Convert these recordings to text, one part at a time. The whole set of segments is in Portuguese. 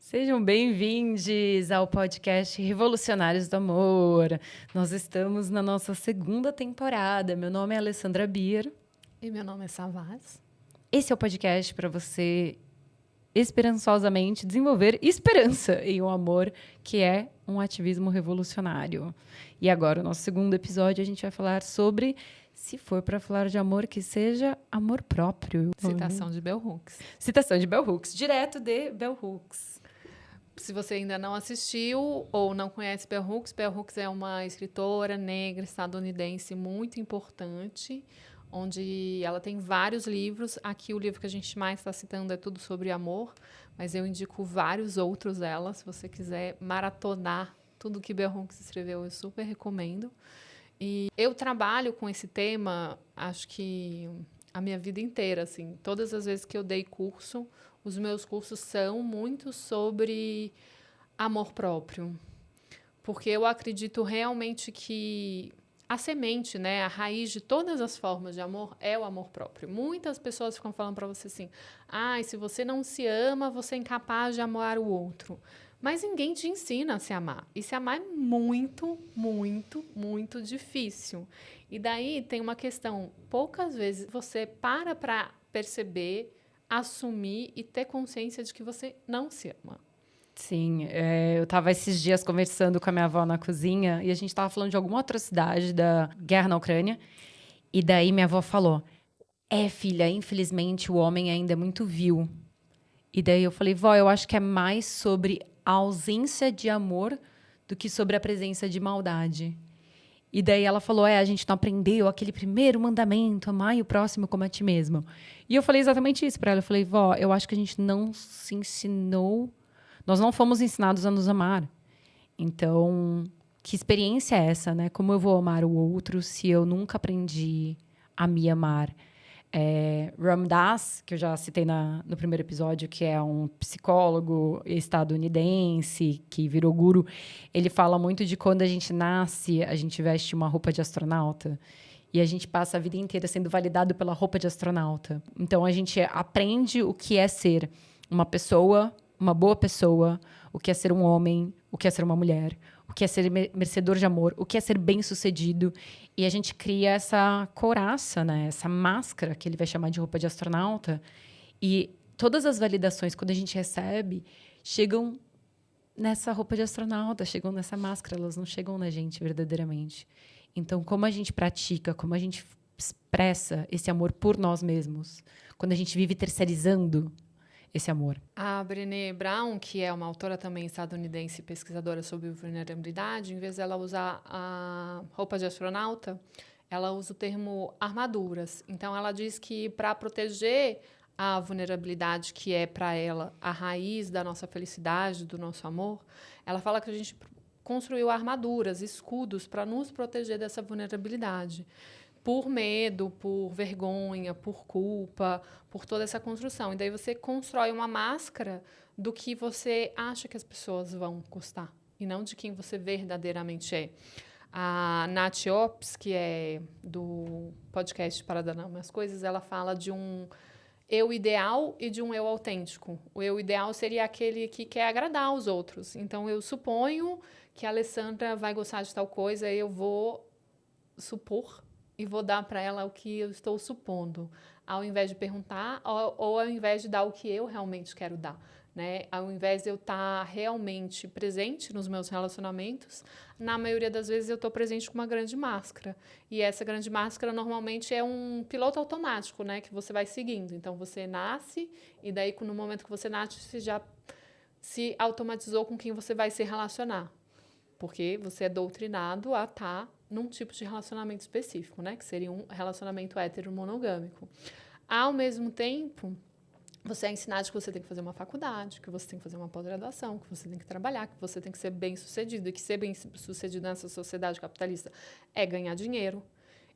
Sejam bem-vindos ao podcast Revolucionários do Amor. Nós estamos na nossa segunda temporada. Meu nome é Alessandra Bier. E meu nome é Savaz. Esse é o podcast para você esperançosamente desenvolver esperança em um amor que é um ativismo revolucionário. E agora, o nosso segundo episódio, a gente vai falar sobre, se for para falar de amor, que seja amor próprio. Citação de Bell Hooks. Citação de Bell Hooks, direto de Bell Hooks. Se você ainda não assistiu ou não conhece Bell Hooks é uma escritora negra estadunidense muito importante, onde ela tem vários livros. Aqui o livro que a gente mais está citando é Tudo Sobre Amor, mas eu indico vários outros dela. Se você quiser maratonar tudo que Bell Hooks escreveu, eu super recomendo. E eu trabalho com esse tema, acho que a minha vida inteira, assim. Todas as vezes que eu dei curso, os meus cursos são muito sobre amor próprio. Porque eu acredito realmente que a semente, né, a raiz de todas as formas de amor é o amor próprio. Muitas pessoas ficam falando para você assim: se você não se ama, você é incapaz de amar o outro. Mas ninguém te ensina a se amar. E se amar é muito, muito, muito difícil. E daí tem uma questão: poucas vezes você para perceber, assumir e ter consciência de que você não se ama. Sim, eu estava esses dias conversando com a minha avó na cozinha e a gente estava falando de alguma atrocidade da guerra na Ucrânia. E daí minha avó falou: filha, infelizmente o homem ainda é muito vil. E daí eu falei: vó, eu acho que é mais sobre a ausência de amor do que sobre a presença de maldade. E daí ela falou: a gente não aprendeu aquele primeiro mandamento, amai o próximo como a ti mesmo. E eu falei exatamente isso para ela. Eu falei: vó, eu acho que a gente não se ensinou. Nós não fomos ensinados a nos amar. Então, que experiência é essa, né? Como eu vou amar o outro se eu nunca aprendi a me amar? Ram Dass, que eu já citei no primeiro episódio, que é um psicólogo estadunidense que virou guru, ele fala muito de quando a gente nasce, a gente veste uma roupa de astronauta. E a gente passa a vida inteira sendo validado pela roupa de astronauta. Então, a gente aprende o que é ser uma pessoa, uma boa pessoa, o que é ser um homem, o que é ser uma mulher, o que é ser merecedor de amor, o que é ser bem-sucedido. E a gente cria essa couraça, né? Essa máscara, que ele vai chamar de roupa de astronauta. E todas as validações, quando a gente recebe, chegam nessa roupa de astronauta, chegam nessa máscara, elas não chegam na gente verdadeiramente. Então, como a gente pratica, como a gente expressa esse amor por nós mesmos, quando a gente vive terceirizando esse amor. A Brené Brown, que é uma autora também estadunidense, pesquisadora sobre vulnerabilidade, em vez dela usar a roupa de astronauta, ela usa o termo armaduras. Então, ela diz que para proteger a vulnerabilidade, que é para ela a raiz da nossa felicidade, do nosso amor, ela fala que a gente construiu armaduras, escudos para nos proteger dessa vulnerabilidade. Por medo, por vergonha, por culpa, por toda essa construção. E daí você constrói uma máscara do que você acha que as pessoas vão gostar, e não de quem você verdadeiramente é. A Nath Ops, que é do podcast Para Dar Nome às Coisas, ela fala de um eu ideal e de um eu autêntico. O eu ideal seria aquele que quer agradar aos outros. Então, eu suponho que a Alessandra vai gostar de tal coisa, eu vou supor e vou dar para ela o que eu estou supondo, ao invés de perguntar ou ao invés de dar o que eu realmente quero dar, né? Ao invés de eu estar realmente presente nos meus relacionamentos, na maioria das vezes eu estou presente com uma grande máscara. E essa grande máscara normalmente é um piloto automático, né? Que você vai seguindo. Então você nasce e daí no momento que você nasce você já se automatizou com quem você vai se relacionar. Porque você é doutrinado a estar num tipo de relacionamento específico, né? Que seria um relacionamento heteromonogâmico. Ao mesmo tempo, você é ensinado que você tem que fazer uma faculdade, que você tem que fazer uma pós-graduação, que você tem que trabalhar, que você tem que ser bem-sucedido, e que ser bem-sucedido nessa sociedade capitalista é ganhar dinheiro,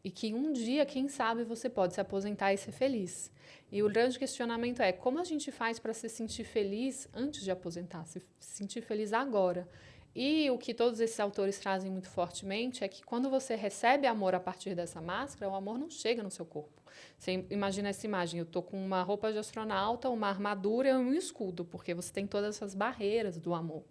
e que um dia, quem sabe, você pode se aposentar e ser feliz. E o grande questionamento é como a gente faz para se sentir feliz antes de aposentar, se sentir feliz agora. E o que todos esses autores trazem muito fortemente é que quando você recebe amor a partir dessa máscara, o amor não chega no seu corpo. Você imagina essa imagem, eu tô com uma roupa de astronauta, uma armadura e um escudo, porque você tem todas essas barreiras do amor.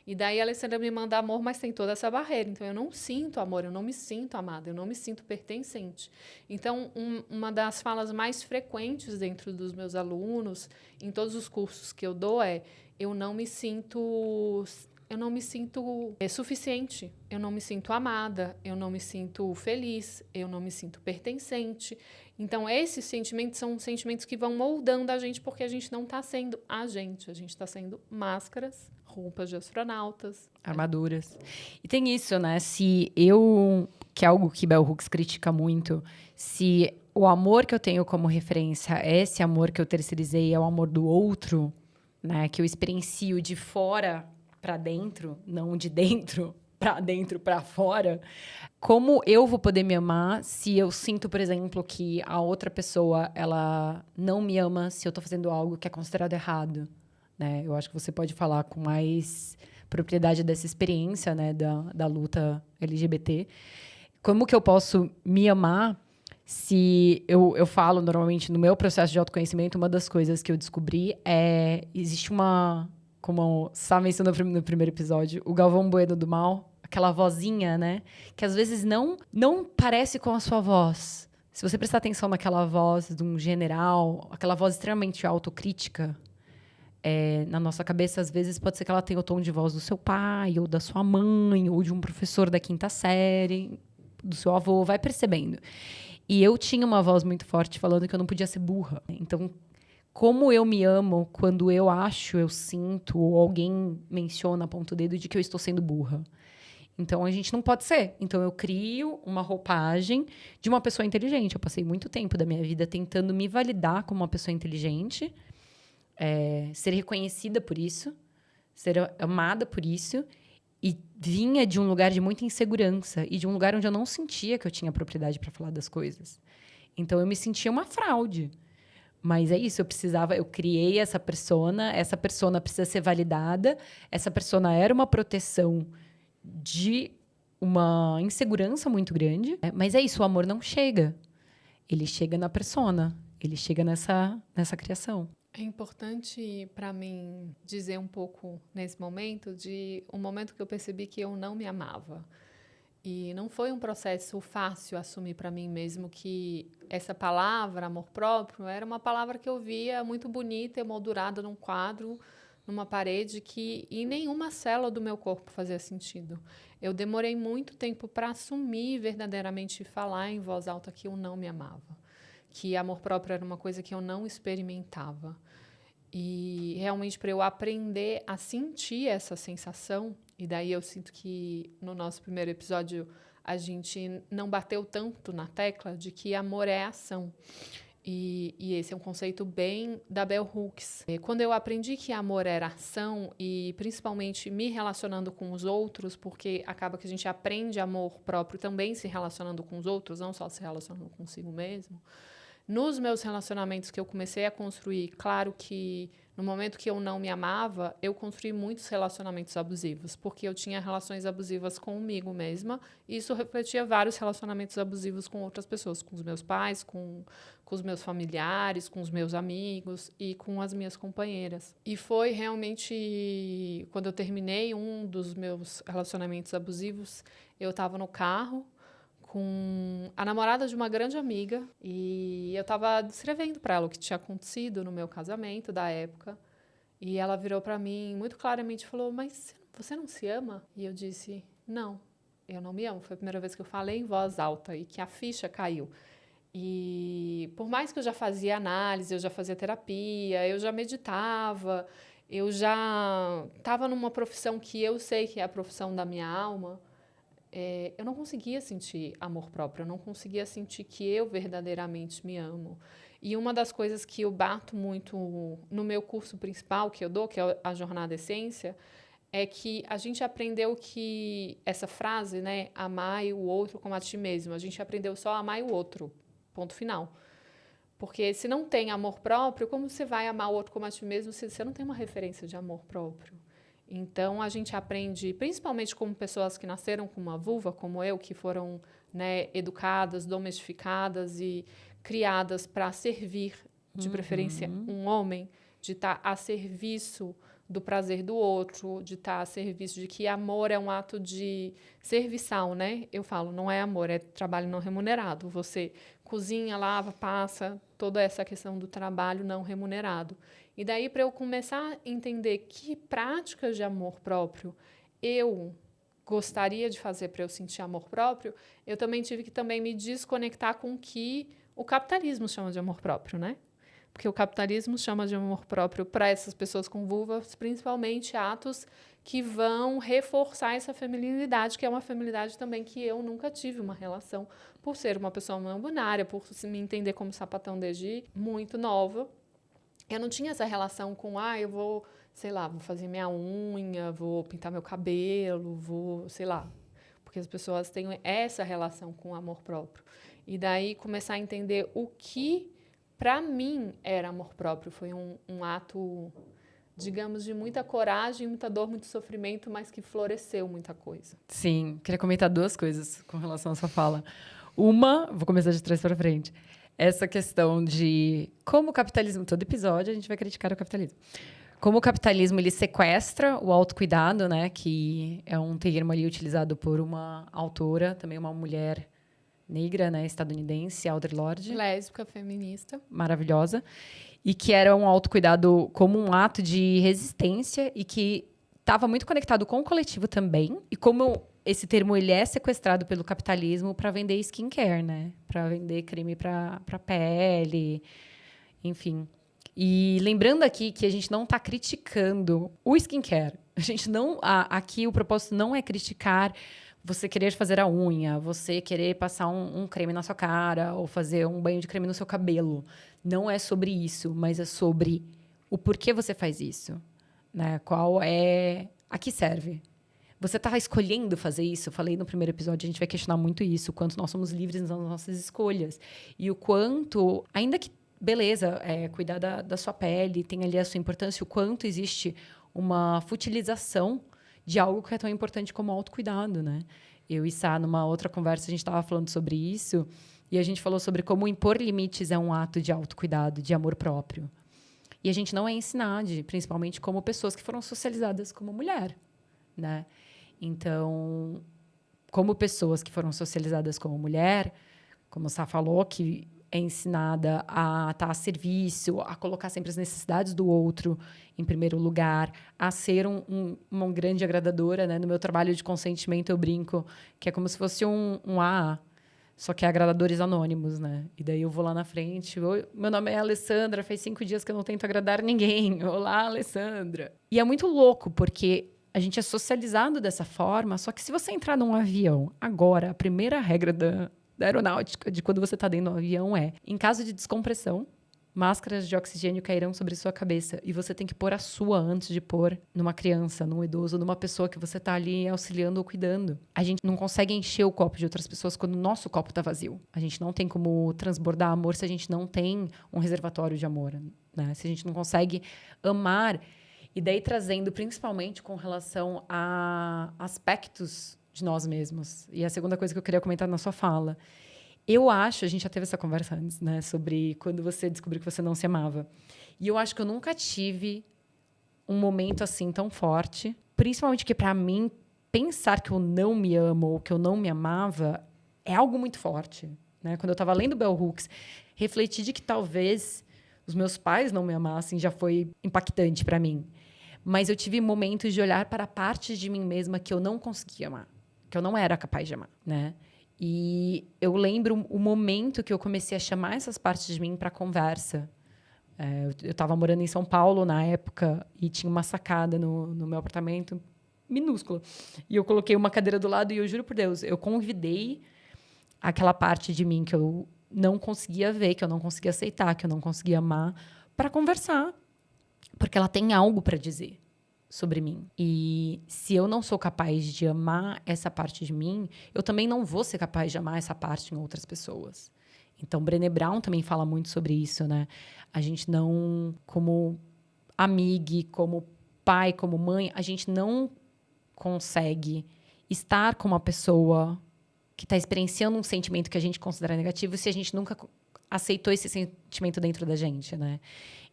E daí a Alessandra me manda amor, mas tem toda essa barreira. Então eu não sinto amor, eu não me sinto amada, eu não me sinto pertencente. Então, uma das falas mais frequentes dentro dos meus alunos, em todos os cursos que eu dou, é: eu não me sinto suficiente, eu não me sinto amada, eu não me sinto feliz, eu não me sinto pertencente. Então, esses sentimentos são sentimentos que vão moldando a gente, porque a gente não está sendo a gente está sendo máscaras, roupas de astronautas. Armaduras. E tem isso, né? Que é algo que Bell Hooks critica muito, se o amor que eu tenho como referência é esse amor que eu terceirizei, é o amor do outro, né? Que eu experiencio de fora para dentro, não de dentro para fora. Como eu vou poder me amar se eu sinto, por exemplo, que a outra pessoa ela não me ama se eu tô fazendo algo que é considerado errado, né? Eu acho que você pode falar com mais propriedade dessa experiência, né, da luta LGBT. Como que eu posso me amar se eu falo normalmente no meu processo de autoconhecimento, uma das coisas que eu descobri existe uma, como Sá mencionou no primeiro episódio, o Galvão Bueno do Mal, aquela vozinha, né, que às vezes não parece com a sua voz. Se você prestar atenção naquela voz de um general, aquela voz extremamente autocrítica, na nossa cabeça, às vezes, pode ser que ela tenha o tom de voz do seu pai, ou da sua mãe, ou de um professor da 5ª série, do seu avô, vai percebendo. E eu tinha uma voz muito forte falando que eu não podia ser burra. Então, como eu me amo quando eu acho, eu sinto, ou alguém menciona, aponta o dedo de que eu estou sendo burra. Então, a gente não pode ser. Então, eu crio uma roupagem de uma pessoa inteligente. Eu passei muito tempo da minha vida tentando me validar como uma pessoa inteligente, ser reconhecida por isso, ser amada por isso, e vinha de um lugar de muita insegurança e de um lugar onde eu não sentia que eu tinha propriedade para falar das coisas. Então eu me sentia uma fraude. Mas é isso, eu criei essa persona precisa ser validada, essa persona era uma proteção de uma insegurança muito grande, mas é isso, o amor não chega. Ele chega na persona, ele chega nessa criação. É importante para mim dizer um pouco nesse momento de um momento que eu percebi que eu não me amava. E não foi um processo fácil assumir para mim mesmo que essa palavra, amor próprio, era uma palavra que eu via muito bonita, emoldurada num quadro, numa parede, que em nenhuma célula do meu corpo fazia sentido. Eu demorei muito tempo para assumir verdadeiramente e falar em voz alta que eu não me amava. Que amor próprio era uma coisa que eu não experimentava. E realmente para eu aprender a sentir essa sensação, e daí eu sinto que no nosso primeiro episódio a gente não bateu tanto na tecla de que amor é ação. E esse é um conceito bem da Bell Hooks. Quando eu aprendi que amor era ação, e principalmente me relacionando com os outros, porque acaba que a gente aprende amor próprio também se relacionando com os outros, não só se relacionando consigo mesmo. Nos meus relacionamentos que eu comecei a construir, claro que no momento que eu não me amava, eu construí muitos relacionamentos abusivos, porque eu tinha relações abusivas comigo mesma, e isso refletia vários relacionamentos abusivos com outras pessoas, com os meus pais, com os meus familiares, com os meus amigos e com as minhas companheiras. E foi realmente, quando eu terminei um dos meus relacionamentos abusivos, eu estava no carro, com a namorada de uma grande amiga, e eu estava descrevendo para ela o que tinha acontecido no meu casamento da época, e ela virou para mim muito claramente e falou: mas você não se ama? E eu disse: não, eu não me amo. Foi a primeira vez que eu falei em voz alta e que a ficha caiu. E por mais que eu já fazia análise, eu já fazia terapia, eu já meditava, eu já estava numa profissão que eu sei que é a profissão da minha alma, eu não conseguia sentir amor próprio, eu não conseguia sentir que eu verdadeiramente me amo. E uma das coisas que eu bato muito no meu curso principal que eu dou, que é a Jornada Essência, é que a gente aprendeu que essa frase, né, amai o outro como a ti mesmo, a gente aprendeu só a amar o outro, ponto final. Porque se não tem amor próprio, como você vai amar o outro como a ti mesmo se você não tem uma referência de amor próprio? Então, a gente aprende, principalmente como pessoas que nasceram com uma vulva, como eu, que foram, né, educadas, domesticadas e criadas para servir, de preferência, um homem, de estar a serviço do prazer do outro, de estar a serviço de que amor é um ato de serviçal, né? Eu falo, não é amor, é trabalho não remunerado. Você cozinha, lava, passa, toda essa questão do trabalho não remunerado. E daí, para eu começar a entender que práticas de amor próprio eu gostaria de fazer para eu sentir amor próprio, eu também tive que também me desconectar com o que o capitalismo chama de amor próprio, né? Porque o capitalismo chama de amor próprio para essas pessoas com vulvas, principalmente atos que vão reforçar essa feminilidade, que é uma feminilidade também que eu nunca tive uma relação, por ser uma pessoa não binária, por me entender como sapatão desde muito nova. Eu não tinha essa relação com, eu vou, sei lá, vou fazer minha unha, vou pintar meu cabelo, vou, sei lá. Porque as pessoas têm essa relação com o amor próprio. E daí começar a entender o que, para mim, era amor próprio. Foi um ato, digamos, de muita coragem, muita dor, muito sofrimento, mas que floresceu muita coisa. Sim, queria comentar 2 coisas com relação à sua fala. Uma, vou começar de trás para frente. Essa questão de como o capitalismo, todo episódio a gente vai criticar o capitalismo. Como o capitalismo ele sequestra o autocuidado, né, que é um termo ali utilizado por uma autora, também uma mulher negra, né, estadunidense, Audre Lorde. Lésbica, feminista. Maravilhosa. E que era um autocuidado como um ato de resistência e que estava muito conectado com o coletivo também. E como esse termo ele é sequestrado pelo capitalismo para vender skincare, né? Para vender creme para pele, enfim. E lembrando aqui que a gente não está criticando o skincare. A gente não, aqui o propósito não é criticar você querer fazer a unha, você querer passar um creme na sua cara ou fazer um banho de creme no seu cabelo. Não é sobre isso, mas é sobre o porquê você faz isso, né? Qual é... A que serve? Você está escolhendo fazer isso? Eu falei no primeiro episódio, a gente vai questionar muito isso, o quanto nós somos livres nas nossas escolhas. E o quanto, ainda que, beleza, cuidar da sua pele, tem ali a sua importância, o quanto existe uma futilização de algo que é tão importante como o autocuidado, né? Eu e Sá, numa outra conversa, a gente estava falando sobre isso, e a gente falou sobre como impor limites é um ato de autocuidado, de amor próprio. E a gente não é ensinado, principalmente como pessoas que foram socializadas como mulher, né? Então, como pessoas que foram socializadas como mulher, como o Sá falou, que é ensinada a estar a serviço, a colocar sempre as necessidades do outro em primeiro lugar, a ser uma grande agradadora, né? No meu trabalho de consentimento, eu brinco que é como se fosse um AA, só que é agradadores anônimos, né? E daí eu vou lá na frente, meu nome é Alessandra, faz 5 dias que eu não tento agradar ninguém. Olá, Alessandra. E é muito louco, porque a gente é socializado dessa forma, só que se você entrar num avião agora, a primeira regra da aeronáutica, de quando você está dentro do avião em caso de descompressão, máscaras de oxigênio cairão sobre sua cabeça e você tem que pôr a sua antes de pôr numa criança, num idoso, numa pessoa que você está ali auxiliando ou cuidando. A gente não consegue encher o copo de outras pessoas quando o nosso copo está vazio. A gente não tem como transbordar amor se a gente não tem um reservatório de amor, né? Se a gente não consegue amar. E daí trazendo principalmente com relação a aspectos de nós mesmos. E a segunda coisa que eu queria comentar na sua fala. Eu acho, a gente já teve essa conversa antes, né? Sobre quando você descobriu que você não se amava. E eu acho que eu nunca tive um momento assim tão forte. Principalmente que, para mim, pensar que eu não me amo ou que eu não me amava é algo muito forte, né? Quando eu estava lendo Bell Hooks, refleti de que talvez os meus pais não me amassem já foi impactante para mim. Mas eu tive momentos de olhar para partes de mim mesma que eu não conseguia amar, que eu não era capaz de amar, né? E eu lembro o momento que eu comecei a chamar essas partes de mim para conversa. Eu estava morando em São Paulo na época e tinha uma sacada no meu apartamento minúscula. E eu coloquei uma cadeira do lado e eu juro por Deus, eu convidei aquela parte de mim que eu não conseguia ver, que eu não conseguia aceitar, que eu não conseguia amar, para conversar. Porque ela tem algo para dizer sobre mim. E se eu não sou capaz de amar essa parte de mim, eu também não vou ser capaz de amar essa parte em outras pessoas. Então, Brené Brown também fala muito sobre isso, né? A gente não, como amiga, como pai, como mãe, a gente não consegue estar com uma pessoa que está experienciando um sentimento que a gente considera negativo se a gente nunca aceitou esse sentimento dentro da gente, né?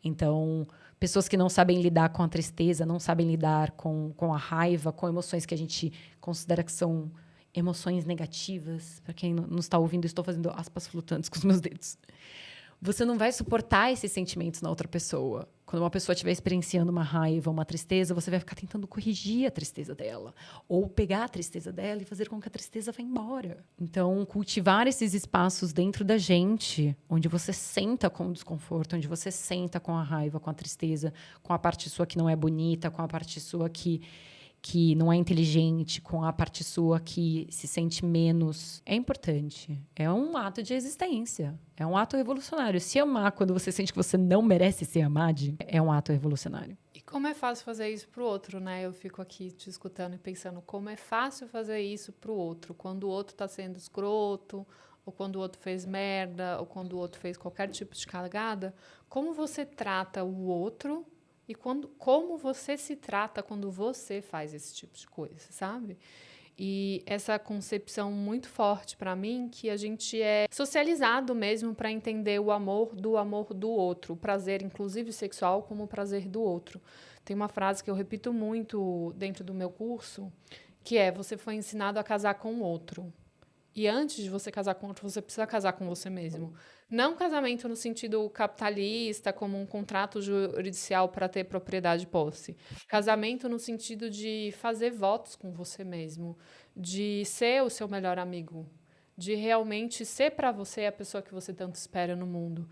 Então, pessoas que não sabem lidar com a tristeza, não sabem lidar com a raiva, com emoções que a gente considera que são emoções negativas. Para quem não está ouvindo, estou fazendo aspas flutuantes com os meus dedos. Você não vai suportar esses sentimentos na outra pessoa. Quando uma pessoa estiver experienciando uma raiva, uma tristeza, você vai ficar tentando corrigir a tristeza dela. Ou pegar a tristeza dela e fazer com que a tristeza vá embora. Então, cultivar esses espaços dentro da gente, onde você senta com o desconforto, onde você senta com a raiva, com a tristeza, com a parte sua que não é bonita, com a parte sua que não é inteligente, com a parte sua que se sente menos, é importante. É um ato de existência. É um ato revolucionário. Se amar quando você sente que você não merece ser amado, é um ato revolucionário. E como é fácil fazer isso pro outro, né? Eu fico aqui te escutando e pensando como é fácil fazer isso pro outro. Quando o outro tá sendo escroto, ou quando o outro fez merda, ou quando o outro fez qualquer tipo de cagada. Como você trata o outro e como você se trata quando você faz esse tipo de coisa, sabe? E essa concepção muito forte para mim, que a gente é socializado mesmo para entender o amor do outro, o prazer, inclusive sexual, como o prazer do outro. Tem uma frase que eu repito muito dentro do meu curso, que é: você foi ensinado a casar com o outro. E antes de você casar com outro, você precisa casar com você mesmo. Não casamento no sentido capitalista, como um contrato judicial para ter propriedade e posse. Casamento no sentido de fazer votos com você mesmo, de ser o seu melhor amigo, de realmente ser para você a pessoa que você tanto espera no mundo.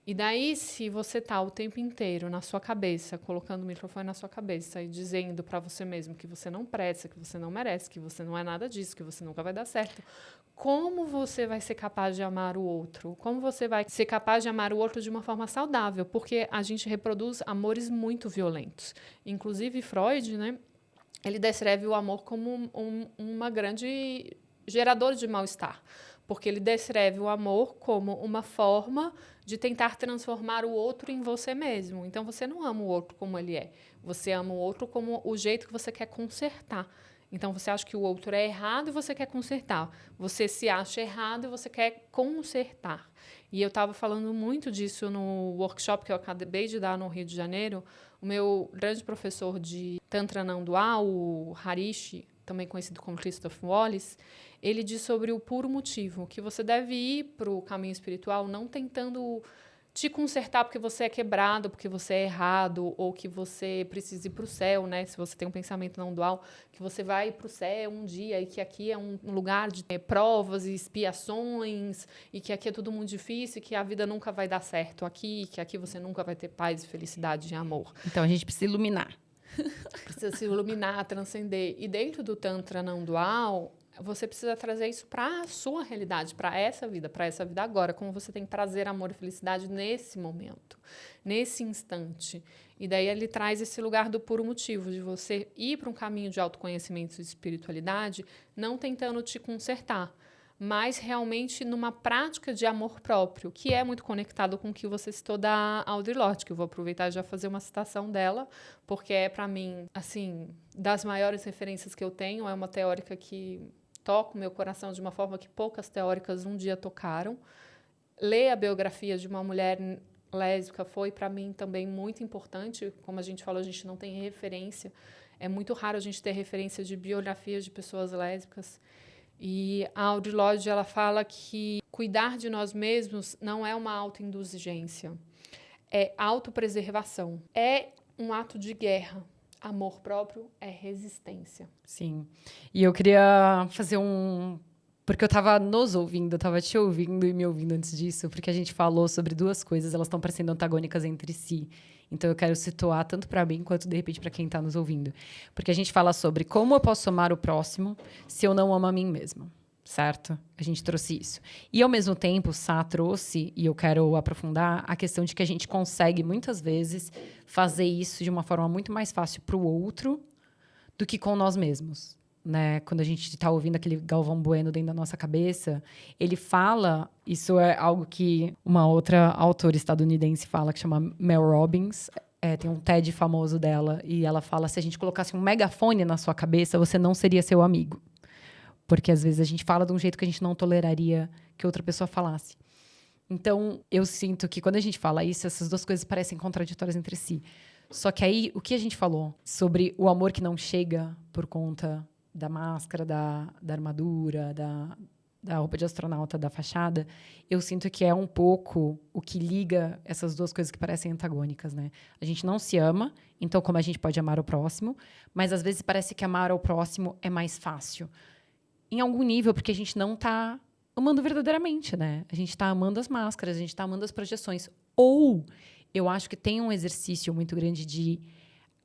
E daí, se você tá o tempo inteiro na sua cabeça, colocando o microfone na sua cabeça e dizendo para você mesmo que você não presta, que você não merece, que você não é nada disso, que você nunca vai dar certo, como você vai ser capaz de amar o outro? Como você vai ser capaz de amar o outro de uma forma saudável? Porque a gente reproduz amores muito violentos. Inclusive, Freud, né, ele descreve o amor como uma grande gerador de mal-estar. Porque ele descreve o amor como uma forma de tentar transformar o outro em você mesmo. Então, você não ama o outro como ele é. Você ama o outro como o jeito que você quer consertar. Então, você acha que o outro é errado e você quer consertar. Você se acha errado e você quer consertar. E eu estava falando muito disso no workshop que eu acabei de dar no Rio de Janeiro. O meu grande professor de Tantra não dual, o Harishi, também conhecido como Christoph Wallis, ele diz sobre o puro motivo, que você deve ir para o caminho espiritual não tentando te consertar porque você é quebrado, porque você é errado, ou que você precisa ir para o céu, né? Se você tem um pensamento não dual, que você vai para o céu um dia e que aqui é um lugar de provas e expiações, e que aqui é tudo muito difícil, e que a vida nunca vai dar certo aqui, que aqui você nunca vai ter paz, felicidade e amor. Então, a gente precisa iluminar. Precisa se iluminar, transcender. E dentro do Tantra não dual, você precisa trazer isso para a sua realidade, para essa vida agora, como você tem prazer, amor e felicidade nesse momento, nesse instante. E daí ele traz esse lugar do puro motivo, de você ir para um caminho de autoconhecimento e espiritualidade, não tentando te consertar, mas realmente numa prática de amor próprio, que é muito conectado com o que você citou da Audre Lorde, que eu vou aproveitar e já fazer uma citação dela, porque é, para mim, assim, das maiores referências que eu tenho, é uma teórica que toca o meu coração de uma forma que poucas teóricas um dia tocaram. Ler a biografia de uma mulher lésbica foi, para mim, também muito importante. Como a gente falou, a gente não tem referência. É muito raro a gente ter referência de biografias de pessoas lésbicas. E a Audre Lorde, ela fala que cuidar de nós mesmos não é uma autoindulgência, é autopreservação. É um ato de guerra. Amor próprio é resistência. Sim. E eu queria fazer porque eu estava estava te ouvindo e me ouvindo antes disso, porque a gente falou sobre duas coisas, elas estão parecendo antagônicas entre si. Então, eu quero situar tanto para mim quanto, de repente, para quem está nos ouvindo. Porque a gente fala sobre como eu posso amar o próximo se eu não amo a mim mesmo, certo? A gente trouxe isso. E, ao mesmo tempo, Sá trouxe, e eu quero aprofundar, a questão de que a gente consegue, muitas vezes, fazer isso de uma forma muito mais fácil para o outro do que com nós mesmos. Né? Quando a gente está ouvindo aquele Galvão Bueno dentro da nossa cabeça, ele fala, isso é algo que uma outra autora estadunidense fala, que chama Mel Robbins, Tem um TED famoso dela, e ela fala, se a gente colocasse um megafone na sua cabeça, você não seria seu amigo. Porque, às vezes, a gente fala de um jeito que a gente não toleraria que outra pessoa falasse. Então, eu sinto que, quando a gente fala isso, essas duas coisas parecem contraditórias entre si. Só que aí, o que a gente falou sobre o amor que não chega por conta da máscara, da armadura, da roupa de astronauta, da fachada, eu sinto que é um pouco o que liga essas duas coisas que parecem antagônicas, né? A gente não se ama, então como a gente pode amar o próximo, mas às vezes parece que amar ao próximo é mais fácil. Em algum nível, porque a gente não está amando verdadeiramente, né? A gente está amando as máscaras, a gente está amando as projeções. Ou eu acho que tem um exercício muito grande de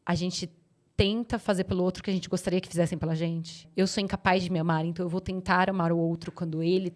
a gente tenta fazer pelo outro o que a gente gostaria que fizessem pela gente. Eu sou incapaz de me amar, então eu vou tentar amar o outro quando ele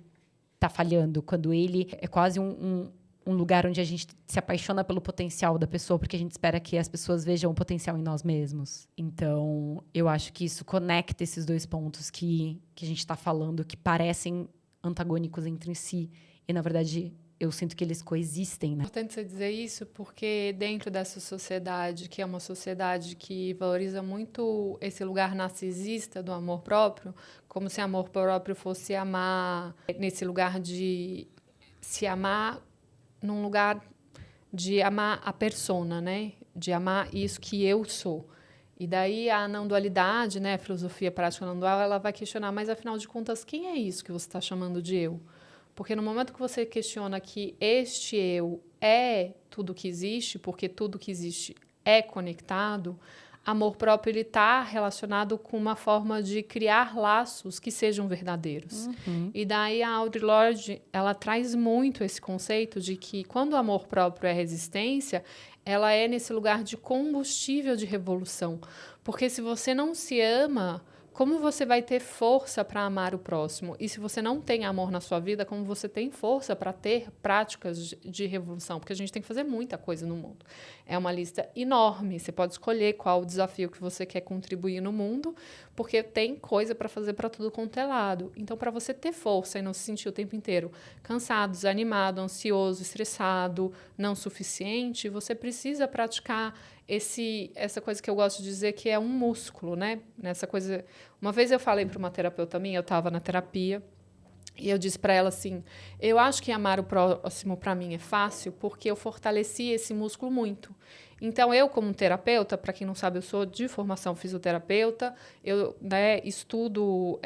está falhando, quando ele é quase um lugar onde a gente se apaixona pelo potencial da pessoa, porque a gente espera que as pessoas vejam o potencial em nós mesmos. Então, eu acho que isso conecta esses dois pontos que a gente está falando, que parecem antagônicos entre si. E, na verdade, eu sinto que eles coexistem, né? É importante você dizer isso porque dentro dessa sociedade, que é uma sociedade que valoriza muito esse lugar narcisista do amor próprio, como se amor próprio fosse amar nesse lugar de se amar num lugar de amar a persona, né? De amar isso que eu sou. E daí a não dualidade, né? A filosofia prática não dual, ela vai questionar, mas afinal de contas, quem é isso que você está chamando de eu? Porque no momento que você questiona que este eu é tudo que existe, porque tudo que existe é conectado, amor próprio ele está relacionado com uma forma de criar laços que sejam verdadeiros. E daí a Audre Lorde, ela traz muito esse conceito de que quando o amor próprio é resistência, ela é nesse lugar de combustível de revolução. Porque se você não se ama, como você vai ter força para amar o próximo? E se você não tem amor na sua vida, como você tem força para ter práticas de revolução? Porque a gente tem que fazer muita coisa no mundo. É uma lista enorme. Você pode escolher qual o desafio que você quer contribuir no mundo, porque tem coisa para fazer para tudo quanto é lado. Então, para você ter força e não se sentir o tempo inteiro cansado, desanimado, ansioso, estressado, não suficiente, você precisa praticar essa coisa que eu gosto de dizer que é um músculo, né? Nessa coisa. Uma vez eu falei para uma terapeuta minha, eu estava na terapia, e eu disse para ela assim: eu acho que amar o próximo para mim é fácil porque eu fortaleci esse músculo muito. Então, eu, como terapeuta, para quem não sabe, eu sou de formação fisioterapeuta, eu estudo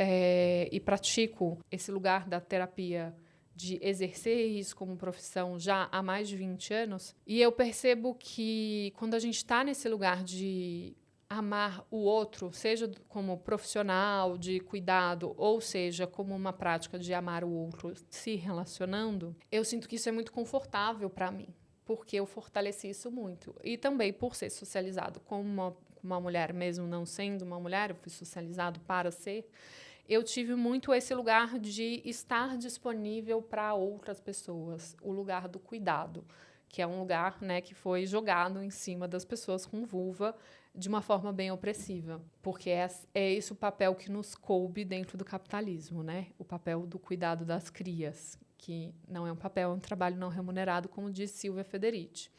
e pratico esse lugar da terapia de exercer isso como profissão já há mais de 20 anos. E eu percebo que quando a gente está nesse lugar de amar o outro, seja como profissional de cuidado, ou seja, como uma prática de amar o outro se relacionando, eu sinto que isso é muito confortável para mim, porque eu fortaleci isso muito. E também por ser socializado como uma mulher, mesmo não sendo uma mulher, eu fui socializado para ser. Eu tive muito esse lugar de estar disponível para outras pessoas, o lugar do cuidado, que é um lugar, né, que foi jogado em cima das pessoas com vulva de uma forma bem opressiva, porque é esse o papel que nos coube dentro do capitalismo, né? O papel do cuidado das crias, que não é um papel, é um trabalho não remunerado, como diz Silvia Federici.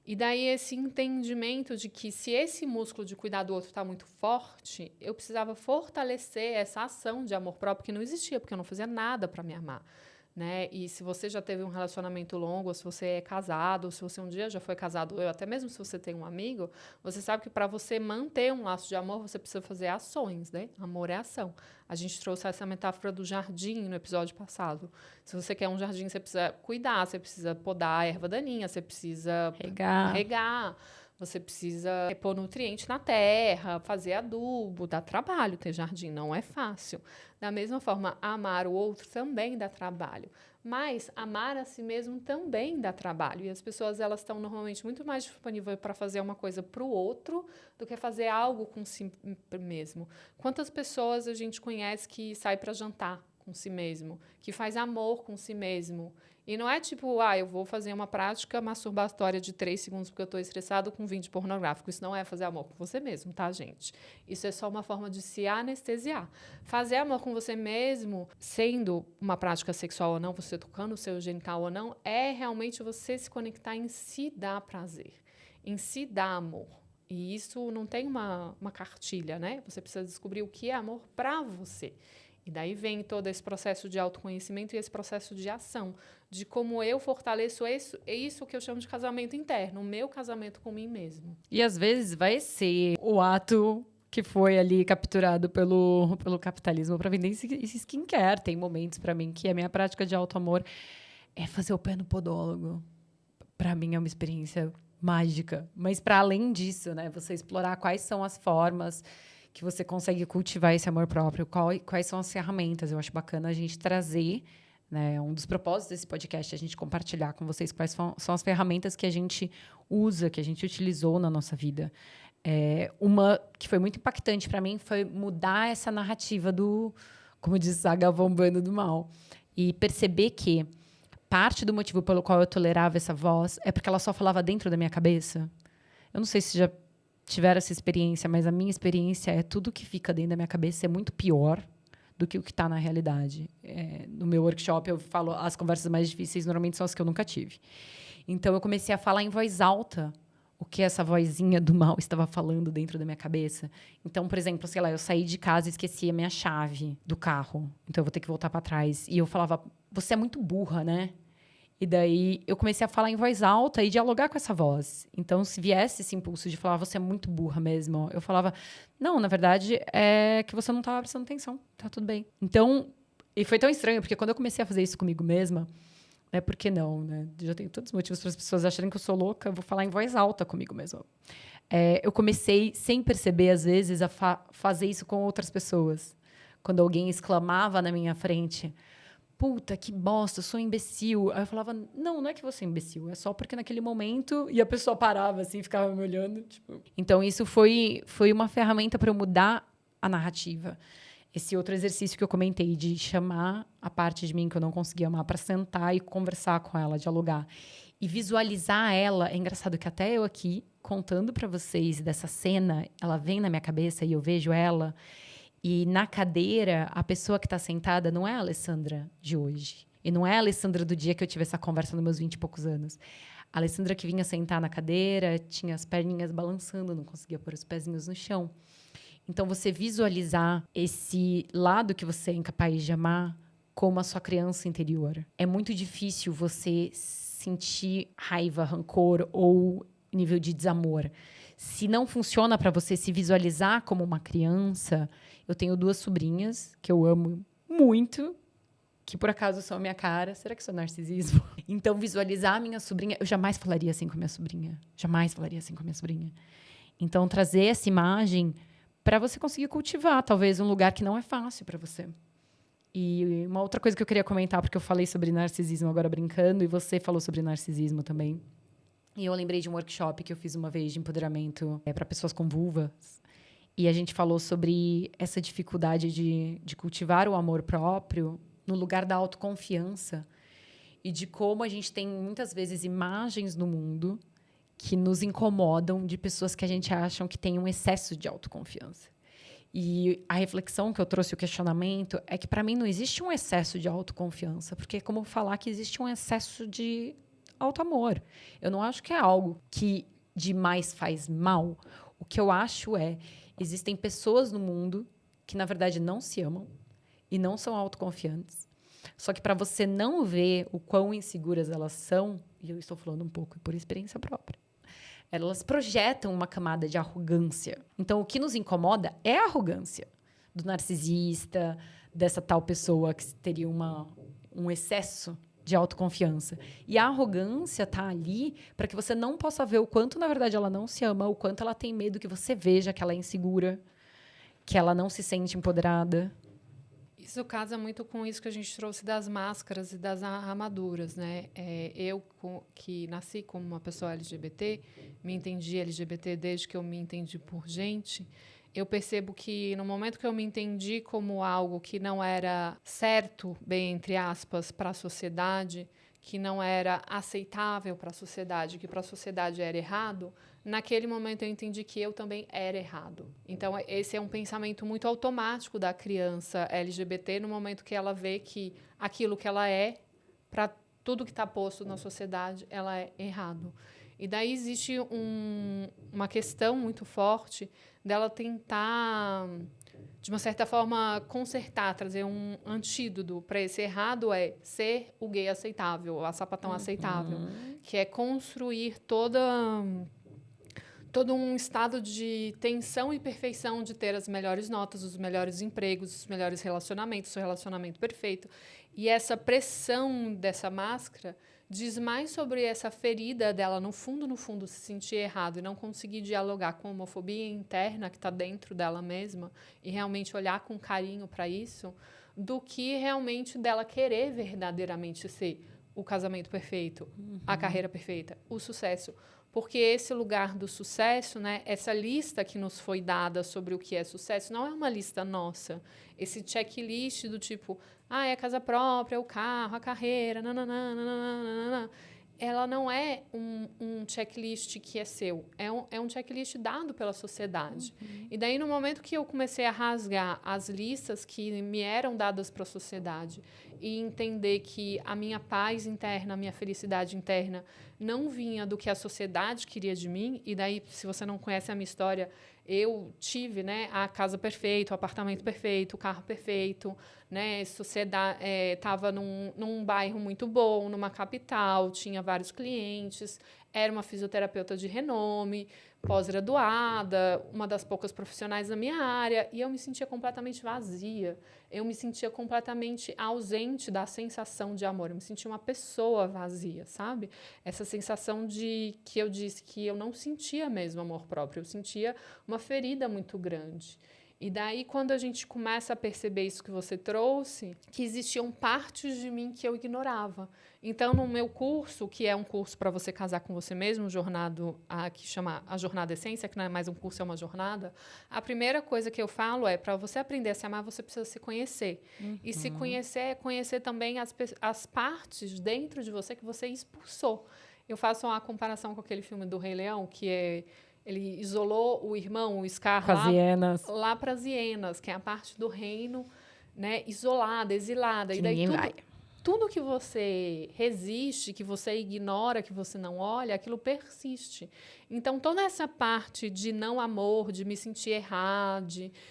E daí esse entendimento de que se esse músculo de cuidar do outro está muito forte, eu precisava fortalecer essa ação de amor próprio que não existia, porque eu não fazia nada para me amar. Né? E se você já teve um relacionamento longo, ou se você é casado, ou se você um dia já foi casado, ou até mesmo se você tem um amigo, você sabe que para você manter um laço de amor, você precisa fazer ações, né? Amor é ação. A gente trouxe essa metáfora do jardim no episódio passado. Se você quer um jardim, você precisa cuidar, você precisa podar a erva daninha, você precisa regar. Você precisa pôr nutriente na terra, fazer adubo, dá trabalho ter jardim, não é fácil. Da mesma forma, amar o outro também dá trabalho. Mas amar a si mesmo também dá trabalho. E as pessoas elas estão normalmente muito mais disponíveis para fazer uma coisa para o outro do que fazer algo com si mesmo. Quantas pessoas a gente conhece que sai para jantar com si mesmo, que faz amor com si mesmo? E não é tipo, eu vou fazer uma prática masturbatória de 3 segundos porque eu estou estressado com vídeo pornográfico. Isso não é fazer amor com você mesmo, tá, gente? Isso é só uma forma de se anestesiar. Fazer amor com você mesmo, sendo uma prática sexual ou não, você tocando o seu genital ou não, é realmente você se conectar em si dar prazer. em si dá amor. E isso não tem uma cartilha, né? Você precisa descobrir o que é amor para você. E daí vem todo esse processo de autoconhecimento e esse processo de ação, de como eu fortaleço isso que eu chamo de casamento interno, o meu casamento com mim mesmo. E às vezes vai ser o ato que foi ali capturado pelo capitalismo para vender esse skincare. Tem momentos para mim que a minha prática de auto-amor é fazer o pé no podólogo. Para mim é uma experiência mágica. Mas para além disso, né, você explorar quais são as formas que você consegue cultivar esse amor próprio, quais são as ferramentas. Eu acho bacana a gente trazer, né, um dos propósitos desse podcast, a gente compartilhar com vocês quais são as ferramentas que a gente usa, que a gente utilizou na nossa vida. Uma que foi muito impactante para mim foi mudar essa narrativa do, como diz a Galvão Bueno do Mal, e perceber que parte do motivo pelo qual eu tolerava essa voz é porque ela só falava dentro da minha cabeça. Eu não sei se já tiveram essa experiência, mas a minha experiência é tudo que fica dentro da minha cabeça é muito pior do que o que está na realidade. No meu workshop, eu falo as conversas mais difíceis, normalmente são as que eu nunca tive. Então, eu comecei a falar em voz alta o que essa vozinha do mal estava falando dentro da minha cabeça. Então, por exemplo, sei lá, eu saí de casa e esqueci a minha chave do carro. Então, eu vou ter que voltar para trás. E eu falava, você é muito burra, né? E daí eu comecei a falar em voz alta e dialogar com essa voz. Então, se viesse esse impulso de falar, você é muito burra mesmo, eu falava, não, na verdade, é que você não estava prestando atenção, tá tudo bem. Então, e foi tão estranho, porque quando eu comecei a fazer isso comigo mesma, né, por que não, né? Já tenho todos os motivos para as pessoas acharem que eu sou louca, eu vou falar em voz alta comigo mesma. Eu comecei, sem perceber, às vezes, a fazer isso com outras pessoas. Quando alguém exclamava na minha frente, puta, que bosta, eu sou imbecil. Aí eu falava, não é que você é imbecil, é só porque naquele momento... E a pessoa parava, assim, ficava me olhando. Tipo. Então, isso foi uma ferramenta para eu mudar a narrativa. Esse outro exercício que eu comentei, de chamar a parte de mim que eu não conseguia amar para sentar e conversar com ela, dialogar. E visualizar ela. É engraçado que até eu aqui, contando para vocês dessa cena, ela vem na minha cabeça e eu vejo ela... E na cadeira, a pessoa que está sentada não é a Alessandra de hoje. E não é a Alessandra do dia que eu tive essa conversa nos meus 20 e poucos anos. A Alessandra que vinha sentar na cadeira, tinha as perninhas balançando, não conseguia pôr os pezinhos no chão. Então, você visualizar esse lado que você é incapaz de amar como a sua criança interior. É muito difícil você sentir raiva, rancor ou nível de desamor. Se não funciona para você se visualizar como uma criança... Eu tenho 2 sobrinhas que eu amo muito, que por acaso são a minha cara. Será que isso é narcisismo? Então, visualizar a minha sobrinha... Eu jamais falaria assim com a minha sobrinha. Jamais falaria assim com a minha sobrinha. Então, trazer essa imagem para você conseguir cultivar, talvez, um lugar que não é fácil para você. E uma outra coisa que eu queria comentar, porque eu falei sobre narcisismo agora brincando, e você falou sobre narcisismo também. E eu lembrei de um workshop que eu fiz uma vez de empoderamento para pessoas com vulvas. E a gente falou sobre essa dificuldade de cultivar o amor próprio no lugar da autoconfiança. E de como a gente tem, muitas vezes, imagens no mundo que nos incomodam de pessoas que a gente acha que têm um excesso de autoconfiança. E a reflexão que eu trouxe, o questionamento, é que, para mim, não existe um excesso de autoconfiança. Porque é como falar que existe um excesso de autoamor. Eu não acho que é algo que demais faz mal. O que eu acho existem pessoas no mundo que, na verdade, não se amam e não são autoconfiantes. Só que para você não ver o quão inseguras elas são, e eu estou falando um pouco por experiência própria, elas projetam uma camada de arrogância. Então, o que nos incomoda é a arrogância do narcisista, dessa tal pessoa que teria um excesso de autoconfiança. E a arrogância está ali para que você não possa ver o quanto, na verdade, ela não se ama, o quanto ela tem medo que você veja que ela é insegura, que ela não se sente empoderada. Isso casa muito com isso que a gente trouxe das máscaras e das armaduras, né? Eu, que nasci como uma pessoa LGBT, me entendi LGBT desde que eu me entendi por gente, eu percebo que no momento que eu me entendi como algo que não era certo, bem entre aspas, para a sociedade, que não era aceitável para a sociedade, que para a sociedade era errado, naquele momento eu entendi que eu também era errado. Então, esse é um pensamento muito automático da criança LGBT no momento que ela vê que aquilo que ela é, para tudo que está posto na sociedade, ela é errado. E daí existe uma questão muito forte dela tentar, de uma certa forma, consertar, trazer um antídoto para esse errado ser o gay aceitável, a sapatão aceitável, que é construir todo um estado de tensão e perfeição, de ter as melhores notas, os melhores empregos, os melhores relacionamentos, o relacionamento perfeito. E essa pressão dessa máscara diz mais sobre essa ferida dela, no fundo, se sentir errado e não conseguir dialogar com a homofobia interna que está dentro dela mesma e realmente olhar com carinho para isso, do que realmente dela querer verdadeiramente ser o casamento perfeito, a carreira perfeita, o sucesso. Porque esse lugar do sucesso, né, essa lista que nos foi dada sobre o que é sucesso, não é uma lista nossa. Esse checklist do tipo, é a casa própria, o carro, a carreira, nananana, ela não é um checklist que é seu. É um checklist dado pela sociedade. E daí, no momento que eu comecei a rasgar as listas que me eram dadas para a sociedade e entender que a minha paz interna, a minha felicidade interna não vinha do que a sociedade queria de mim, e daí, se você não conhece a minha história, eu tive, né, a casa perfeita, o apartamento perfeito, o carro perfeito, né, sociedade, estava num bairro muito bom, numa capital, tinha vários clientes, era uma fisioterapeuta de renome, pós-graduada, uma das poucas profissionais da minha área, e eu me sentia completamente vazia, eu me sentia completamente ausente da sensação de amor, eu me sentia uma pessoa vazia, sabe? Essa sensação de que eu disse que eu não sentia mesmo amor próprio, eu sentia uma ferida muito grande. E daí, quando a gente começa a perceber isso que você trouxe, que existiam partes de mim que eu ignorava. Então, no meu curso, que é um curso para você casar com você mesmo, que chama a Jornada Essência, que não é mais um curso, é uma jornada, a primeira coisa que eu falo é, para você aprender a se amar, você precisa se conhecer. E se conhecer é conhecer também as partes dentro de você que você expulsou. Eu faço uma comparação com aquele filme do Rei Leão, que é... Ele isolou o irmão, o Scar, lá para as hienas, que é a parte do reino, né, isolada, exilada. Que e daí ninguém vai. Tudo que você resiste, que você ignora, que você não olha, aquilo persiste. Então, toda essa parte de não amor, de me sentir errada,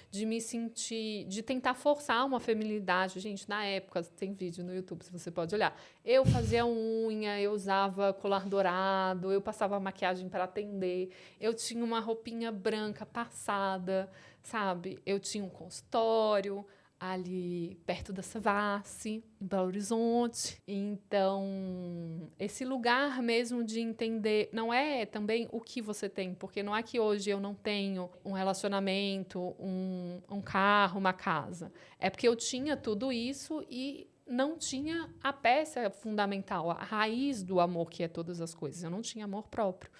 de tentar forçar uma feminilidade. Gente, na época, tem vídeo no YouTube, se você pode olhar. Eu fazia unha, eu usava colar dourado, eu passava maquiagem para atender, eu tinha uma roupinha branca passada, sabe? Eu tinha um consultório ali perto da Savassi, em Belo Horizonte. Então, esse lugar mesmo de entender, não é também o que você tem, porque não é que hoje eu não tenho um relacionamento, um carro, uma casa. É porque eu tinha tudo isso e não tinha a peça fundamental, a raiz do amor, que é todas as coisas. Eu não tinha amor próprio.